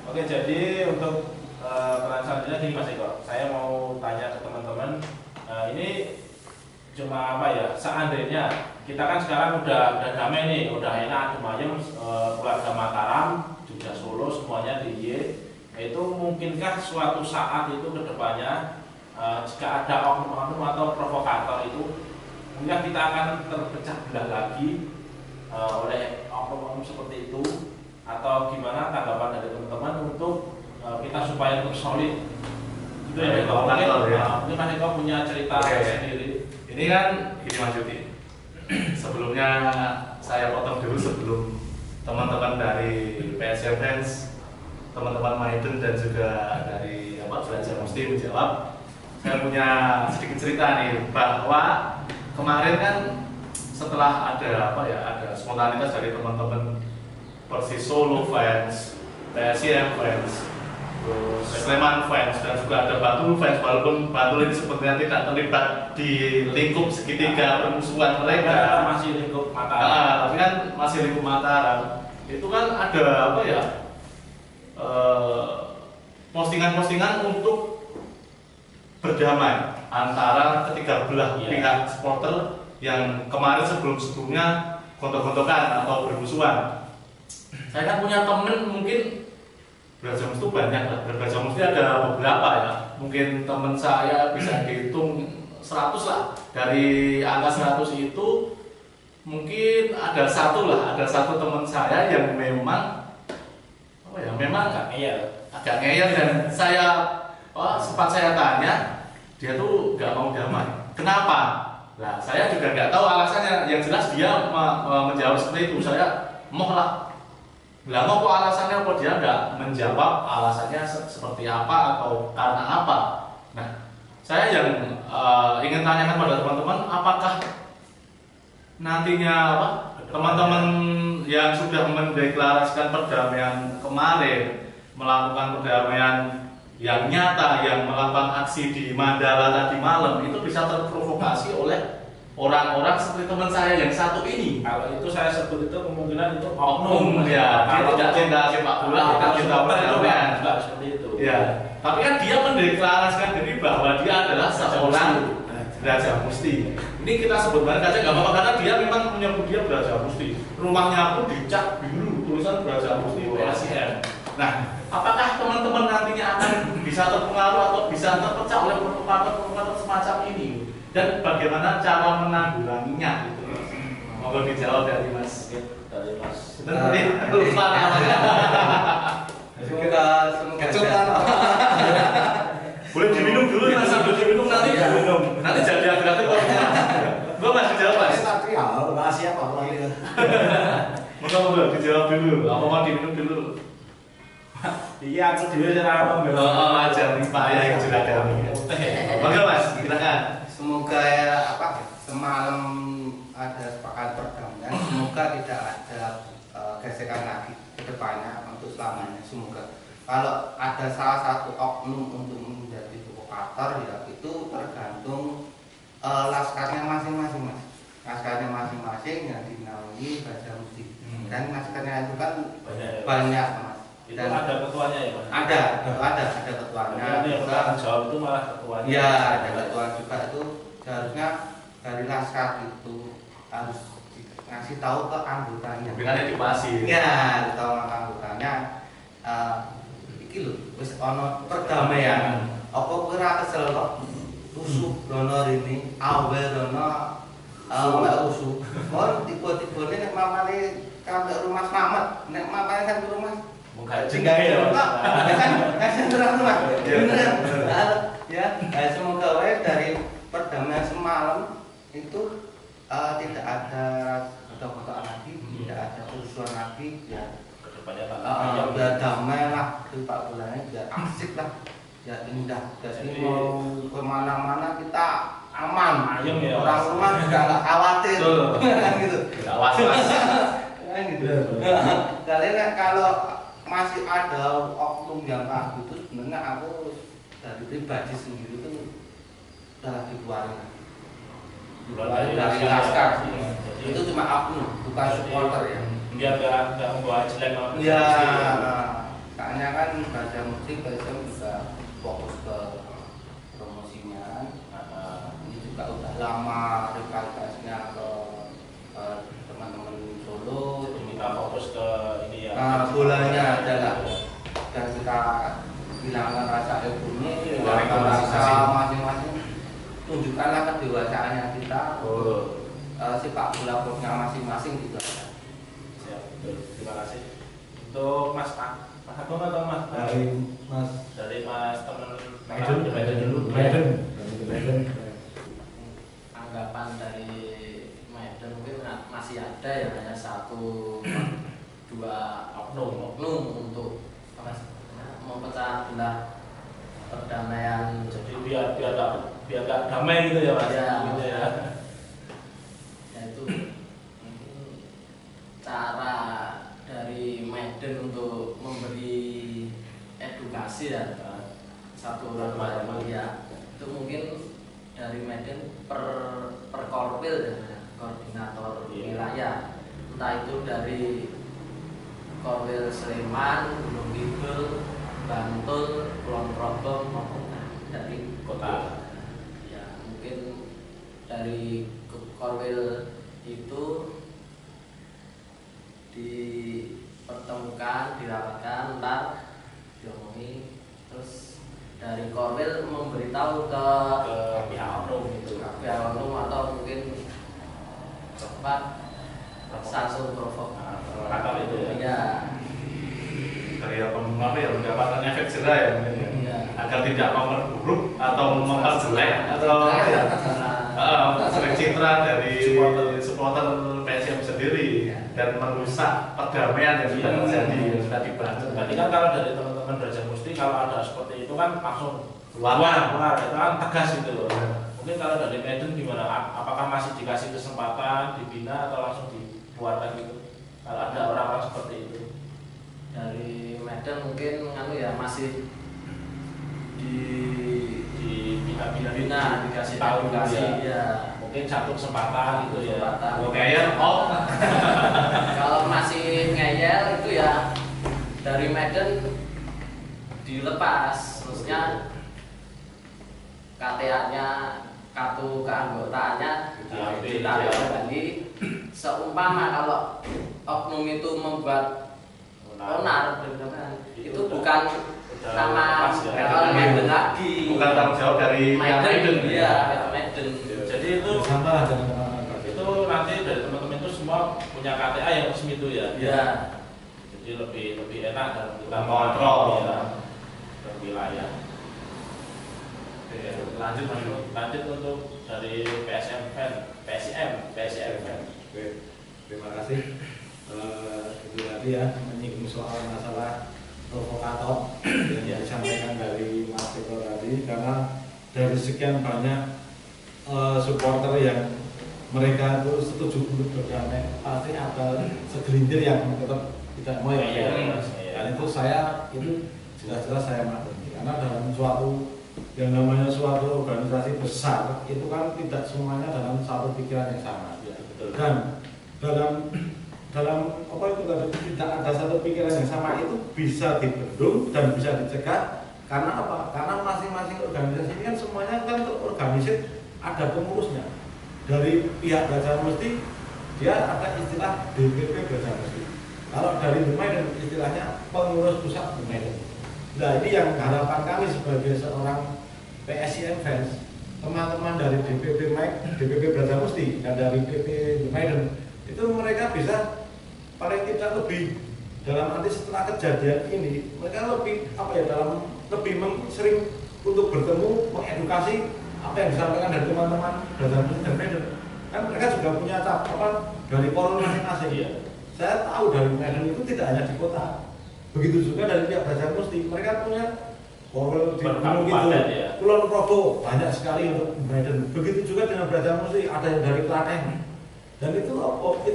Oke, jadi untuk peran selanjutnya gini Mas Eko, saya mau tanya ke teman-teman, ini cuma apa ya? Seandainya kita kan sekarang udah damai nih, udah enak, adem ayem, keluarga Mataram, Jogja Solo semuanya di Y. Itu mungkinkah suatu saat itu kedepannya jika ada oknum-oknum atau provokator itu, mungkin kita akan terpecah belah lagi oleh oknum-oknum seperti itu, atau gimana tanggapan dari teman-teman untuk kita supaya tetap solid? Itu ya, mungkin Mas Eko punya cerita sendiri. Ini kan gini Mas Yudi. Sebelumnya saya potong dulu sebelum teman-teman dari PSM Fans, teman-teman Maiden dan juga dari Belajar Musti menjawab. Saya punya sedikit cerita nih bahwa kemarin kan setelah ada ada spontanitas dari teman-teman Persis Solo fans, PSM fans, terus Sleman fans dan juga ada Bantul fans, walaupun Bantul ini sebenarnya tidak terlibat di lingkup segitiga permusuhan mereka, masih lingkup Mataram. tapi kan masih lingkup Mataram. Itu kan ada postingan-postingan untuk berdamai antara ketiga belah pihak supporter yang kemarin sebelumnya gontok-gontokan atau bermusuhan. Saya kan punya temen mungkin Brajamus itu banyak lah, Brajamus itu ada beberapa ya. Mungkin temen saya bisa dihitung 100 lah. Dari angka 100 itu mungkin ada satu teman saya yang memang memang agak ngeyel dan saya sempat saya tanya, dia tuh nggak mau damai. Kenapa? Nah, saya juga nggak tahu alasannya. Yang jelas dia menjawab seperti itu. Saya mau lah. Lah kok alasannya kok dia nggak menjawab alasannya seperti apa atau karena apa? Nah, saya yang ingin tanyakan pada teman-teman, apakah nantinya teman-teman yang sudah mendeklarasikan perdamaian kemarin, melakukan perdamaian yang nyata, yang melakukan aksi di Mandala tadi malam, itu bisa terprovokasi oleh orang-orang seperti teman saya yang satu ini. Kalau itu saya sebut itu kemungkinan itu oknum ya, dia tidak cinta sepak bola, tidak cinta perdamaian. Seperti itu. Ya, tapi kan dia mendeklarasikan diri bahwa dia adalah seorang Braja Musti. Ini kita sebut merek aja nggak apa-apa karena dia memang menyebut dia Braja Musti. Rumahnya pun dicat biru tulisan Braja Musti PSM. Nah, apakah teman-teman nantinya akan bisa terpengaruh atau bisa terpecah oleh provokator semacam ini? Dan bagaimana cara menanggulanginya gitu? Mohon dijawab dari Mas. Dari Mas. Lupa namanya. Kecutan. Boleh diminum dulu Mas, sambil diminum nanti diminum. Nanti jadi agak Gua masih jawab Mas. Tapi rahasia apa lagi? Moga-moga dijawab dulu. Apa mau diminum dulu? Iya, aku dulu cara membela. Ajar nih Pak ya yang sudah kami. Oke Mas, silakan. Semoga semalam ada sepakat perdamaian. Semoga tidak ada gesekan lagi ke depannya untuk selamanya. Semoga kalau ada salah satu oknum untuk menjadi provokator ya itu tergantung laskarnya masing-masing Mas. Laskarnya masing-masing yang dinaungi Braja Musti. Dan laskarnya itu kan banyak Mas. Itu ada ketuanya ya Mas? Ada ketuanya. Jadi yang bertanggung jawab itu malah ketuanya. Iya, ada ketua juga itu seharusnya dari laskar itu harus ngasih tahu ke anggotanya. Dengan edukasi. Iya, tahu ke anggotanya. Iki lho, wis ana perdamaian. Apa kowe ora kesel kok? Rusuh dono rini, awel dono rusuh. Mon tiba-tiba nek mamane kambek rumah selamat, nek mamane kan rumah Jenggai ya Mas. Kan terang Mas. Ya, semoga wae dari perdamaian semalam itu tidak ada gontok-gontokan lagi, tidak ada kerusuhan lagi, ya. Kedepannya biar damai lah, sepak bolanya biar asik lah, ya indah. Jadi mau kemana-mana kita aman, ayem ya. Orang rumah juga nggak khawatir, kan gitu. Tidak was-was. Kan gitu. Kalian kalau masih ada oknum yang kayak gitu, sebenarnya aku dari pribadi sendiri itu udah dikeluarin dari laskar. Itu cuma oknum, bukan supporter ya. Biar nggak membawa jelek. Iya, soalnya kan tujuannya adalah dan kita hilangkan rasa egonya, hilangkan rasa masing-masing, tunjukkanlah kedewasaannya kita, sepak bola klubnya masing-masing gitu. Siap, betul. Terima kasih. Untuk Mas Agung atau Mas? Dari Mas teman Maiden dulu. Maiden. Anggapan dari Maiden mungkin masih ada ya, hanya 1-2 oknum untuk memecah belah perdamaian. Jadi biar gak damai gitu ya Mas. Ya. Gitu ya. Yaitu cara dari Maiden untuk memberi edukasi ya satu orang ya, itu mungkin dari Maiden per korwil ya, koordinator wilayah, entah itu dari Korwil Sleman, Gunung Kidul, Bantul, Kulon Progo maupun dari Kota. Ya mungkin dari Korwil itu dipertemukan, dirapatkan, ntar diomongi, terus dari Korwil memberitahu ke pihak oknum gitu. pihak oknum atau mungkin cepat Samsung provok Provokator itu ya. ya Dari apa ya, mendapatkan efek jerah ya mungkin ya. ya Agar tidak memperburuk atau memperjelek atau ya, sering citra dari supporter PSM sendiri dan merusak perdamaian yang sudah terjadi, yang sudah dibahas. Berarti kan kalau dari teman-teman Braja Musti kalau ada seperti itu kan langsung Keluar. itu kan tegas gitu loh. Mungkin kalau dari Maiden gimana? Apakah masih dikasih kesempatan dibina atau langsung dikeluarkan gitu? Kalau ada orang-orang seperti itu. dari Medan mungkin masih dibina dikasih tahu edukasi ya. Mungkin satu kesempatan gitu ya. Kayak Kalau masih ngeyel itu ya dari Medan dilepas, maksudnya KTA-nya, kartu keanggotaannya ditarik kembali. Seumpama kalau oknum itu membuat onar, itu bukan nama Maiden lagi, bukan tanggung jawab dari Maiden ya, Maiden. Jadi itu nanti dari teman-teman itu semua punya KTA yang resmi itu ya. Ya. Jadi lebih enak dalam kita mengontrol ya, ke wilayah. Lanjut untuk dari PSM fan. Oke, terima kasih. Itu tadi ya menyinggung soal masalah provokator yang disampaikan dari Mas Eko tadi, karena dari sekian banyak supporter yang mereka itu setuju untuk berdamai, pasti ada segelintir yang tetap tidak mau ya. Dan itu jelas-jelas saya maklumi, karena dalam suatu yang namanya suatu organisasi besar itu kan tidak semuanya dalam satu pikiran yang sama. Dan dalam apa itu tadi tidak ada satu pikiran yang sama itu bisa dibendung dan bisa dicegah. Karena apa? Karena masing-masing organisasi ini kan semuanya kan terorganisir, ada pengurusnya. Dari pihak Braja Musti dia ada istilah DPP Braja Musti. Kalau dari Maiden istilahnya pengurus pusat Maiden. Nah ini yang harapan kami sebagai seorang PSIM fans, teman-teman dari DPP Braja Musti dan dari PP Maiden itu mereka bisa paling tidak lebih dalam arti setelah kejadian ini mereka lebih sering untuk bertemu, mengedukasi apa yang disampaikan dari teman-teman Braja Musti dan Maiden. Kan mereka juga punya catatan dari forum masing-masing. Iya. Saya tahu dari Maiden itu tidak hanya di kota, begitu juga dari pihak Braja Musti mereka punya forum di Gunung Kidul, Kulon Progo banyak sekali untuk Maiden. Begitu juga dengan Braja Musti, ada yang dari Klaten. Dan itu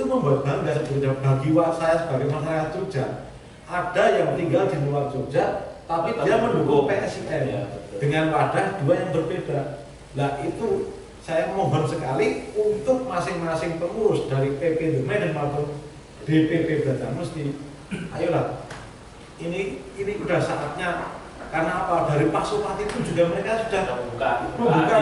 membuat bangga sebetulnya bagi saya sebagai masyarakat Jogja. Ada yang tinggal di luar Jogja, tapi dia mendukung PSIM dengan wadah dua yang berbeda. Nah itu saya mohon sekali untuk masing-masing pengurus dari PP Maiden maupun DPP Braja Musti, ayolah, ini udah saatnya. Karena apa? Dari Pak Supati itu juga mereka sudah membuka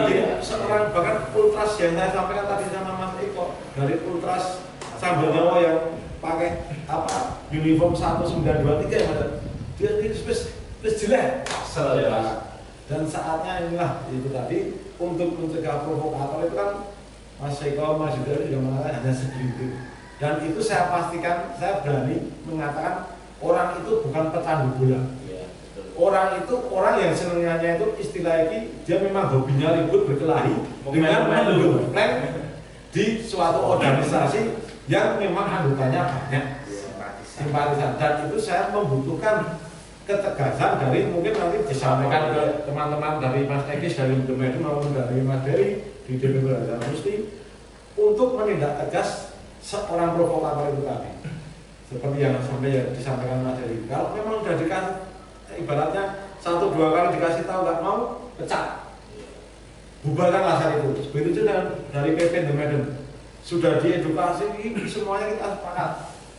diri seorang, bahkan ultras yang saya sampaikan tadi sama Mas Eko, dari ultras Sambil Nyawa yang pakai apa uniform 1923 ya Mas. Dia wis jelek. Dan saatnya inilah itu tadi untuk mencegah provokator itu kan Mas Eko, Mas Yudha juga mengatakan hanya segelintir. Dan itu saya pastikan, saya berani mengatakan orang itu bukan pecandu bola. Iya, betul. Orang itu orang yang senangnya itu istilah ini dia memang hobinya ribut berkelahi dengan menggembleng di suatu organisasi yang memang anggotanya banyak simpatisan. Dan itu saya membutuhkan ketegasan dari mungkin nanti disampaikan ke teman-teman dari Mas Ekis dari Demedu maupun dari Mas Dery di DPP Raja Musti untuk menindak tegas seorang provokator itu tadi seperti yang disampaikan Mas Dery. Kalau memang sudah dikasih ibaratnya 1-2 kali dikasih tahu nggak mau pecat, bubarkanlah saat itu. Begitu juga dari PP Demedu sudah diedukasi ini semuanya kita sepakat.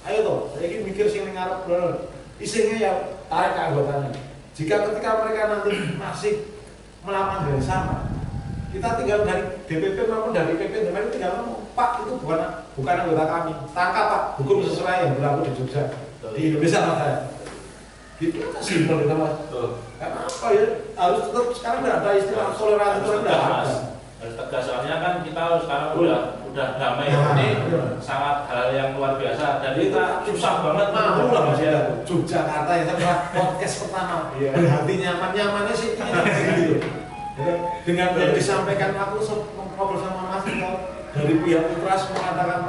Ayo toh, saya ini mikir sing ngarep isinya ya tarik ke anggotanya. Jika ketika mereka nanti masih melakukan hal yang sama, kita tinggal dari DPP maupun dari PP Demedu tinggal ngomong, Pak itu bukan anggota kami, tangkap Pak, hukum sesuai yang berlaku di Jogja, di Indonesia Mas saya. Gitu aja simpel itu Mas. Karena apa ya? Harus tetap sekarang nggak ada istilah toleransi itu nggak ada. Harus tegas soalnya kan kita sekarang udah damai ini sangat hal yang luar biasa dan kita susah banget mau lah Mas ya. Yogyakarta yang setelah podcast pertama berhati nyaman-nyamannya sih gitu. Dengan yang disampaikan aku ngobrol sama Mas dari pihak Ultras mengatakan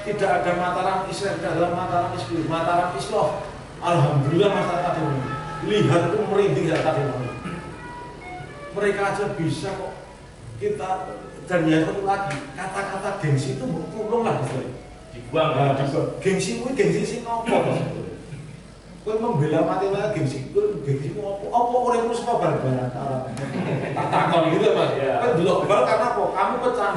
tidak ada Mataram Israel, tidak ada Mataram Islam, Mataram Islam. Alhamdulillah Mas tadi lihat itu merinding ya tadi. Mereka aja bisa kok kita. Dan yang satu lagi, kata-kata gengsi itu tolong lah dibuang ya, gengsi itu gengsi sih ngopo kau membela mati-mati gengsi itu gengsi ngopo apa orang itu semua bareng-bareng tak takon gitu Mas kau dulu bal karena apa?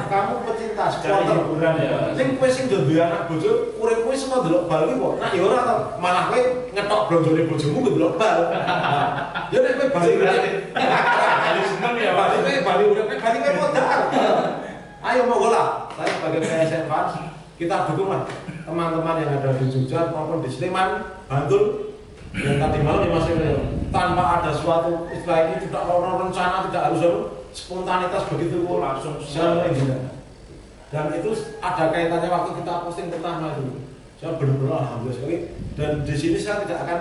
Kamu pecinta supporter yang kau sing jadi anak bojo orang kau semua dulu bal itu kok nah ya orang malah kau ngetok blonjone bojomu kau dulu bal ya nek kau balik balik modal. Ayo mau gola. Saya sebagai PSN fans, kita dukunglah teman-teman yang ada di Jogja maupun di Sleman, Bantul, yang tadi malam ya Mas Eko. Tanpa ada suatu istilah ini tidak rencana, tidak harus spontanitas begitu langsung secara dan itu ada kaitannya waktu kita posting pertama itu. Saya benar-benar alhamdulillah sekali. Dan di sini saya tidak akan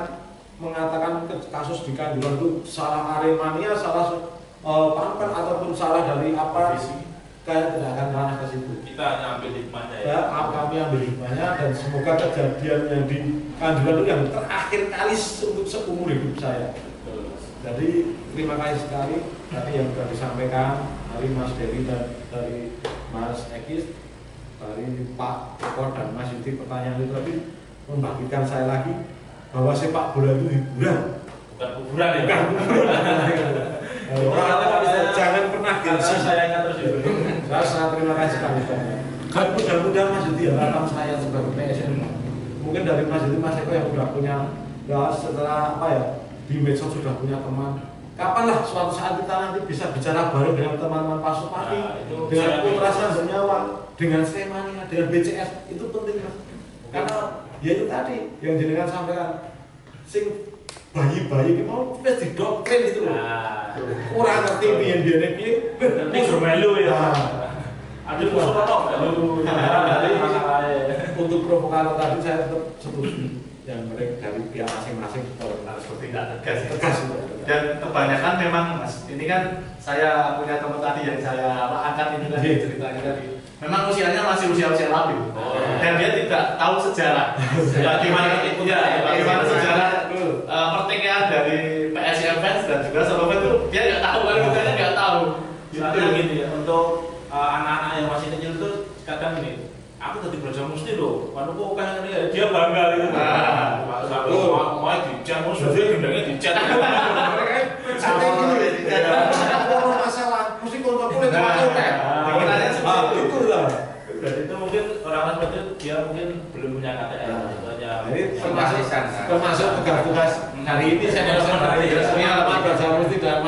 mengatakan kasus di Kanjuruhan itu salah Aremania, salah pangkat ataupun salah dari apa kayak tidak akan ranah ke situ. Kita hanya ambil hikmahnya ya. Kami ambil hikmahnya dan semoga kejadian yang di Kanjuruhan itu yang terakhir kali untuk seumur hidup saya. Jadi terima kasih sekali tadi yang sudah disampaikan dari Mas Dery dan dari Mas Ekis, dari Pak Eko dan Mas Yudi. Pertanyaan itu tadi membagikan saya lagi bahwa sepak bola itu hiburan, bukan kuburan ya. Bukan kuburan. Jangan pernah gengsi. Saya ingat terus itu. Saya sangat terima kasih sekali. Dan mudah-mudahan Mas Yudi harapan saya sebagai PSN mungkin dari Mas Yudi, Mas Eko yang sudah punya setelah apa ya di medsos sudah punya teman. Kapanlah suatu saat kita nanti bisa bicara bareng dengan teman-teman Pak Supati, dengan Ultras Bernyawa, dengan Slemania, dengan BCS itu penting Mas. Karena ya itu tadi yang jenengan sampaikan sing bayi-bayi ini mau wis didoktrin gitu loh. Kurang ngerti biyen-biyen iki ngerti melu ya. Ada musuh tok melu. Untuk provokator tadi saya tetap setuju yang mereka dari pihak masing-masing harus bertindak tegas. Dan kebanyakan memang Mas, ini kan saya punya teman tadi yang saya angkat ini tadi ceritanya tadi. Memang usianya masih usia labil. Dan dia tidak tahu sejarah. Bagaimana sejarah pertikaian dari PSM fans dan juga Solo itu dia nggak tahu kan kita nggak tahu. Soalnya gini ya, untuk anak-anak yang masih kecil itu kadang ini aku tadi belajar mesti loh, kalau kok kan dia bangga gitu. Mau dicat, mau sudah gendangnya dicat. Sampai gini, kalau masalah mesti kontrol kulit waktu kan. Itu lah. Dan itu mungkin orang seperti itu dia mungkin belum punya KTP. Jadi termasuk tugas hari ini saya dari resmi alamat Baca Musti dan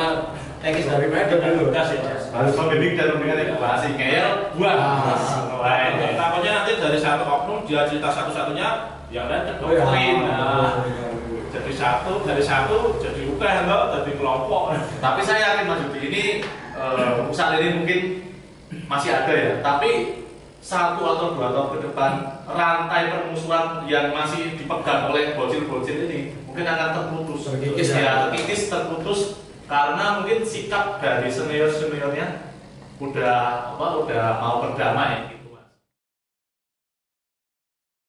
Tekis dari Medan dulu. Gas ya. Harus membimbing dan memberikan edukasi. Ngeyel, buang. Takutnya nanti dari satu oknum dia cerita satu-satunya, yang lain Oh ya. kedoktrin. Jadi dari satu jadi ukeh enggak, jadi kelompok. Tapi saya yakin Mas Yudi ini usaha ini mungkin masih ada ya. Tapi 1 atau 2 tahun ke depan rantai permusuhan yang masih dipegang oleh bocil-bocil ini mungkin akan terputus. Terkikis ya, terkikis, terputus karena mungkin sikap dari senior-seniornya udah mau berdamai.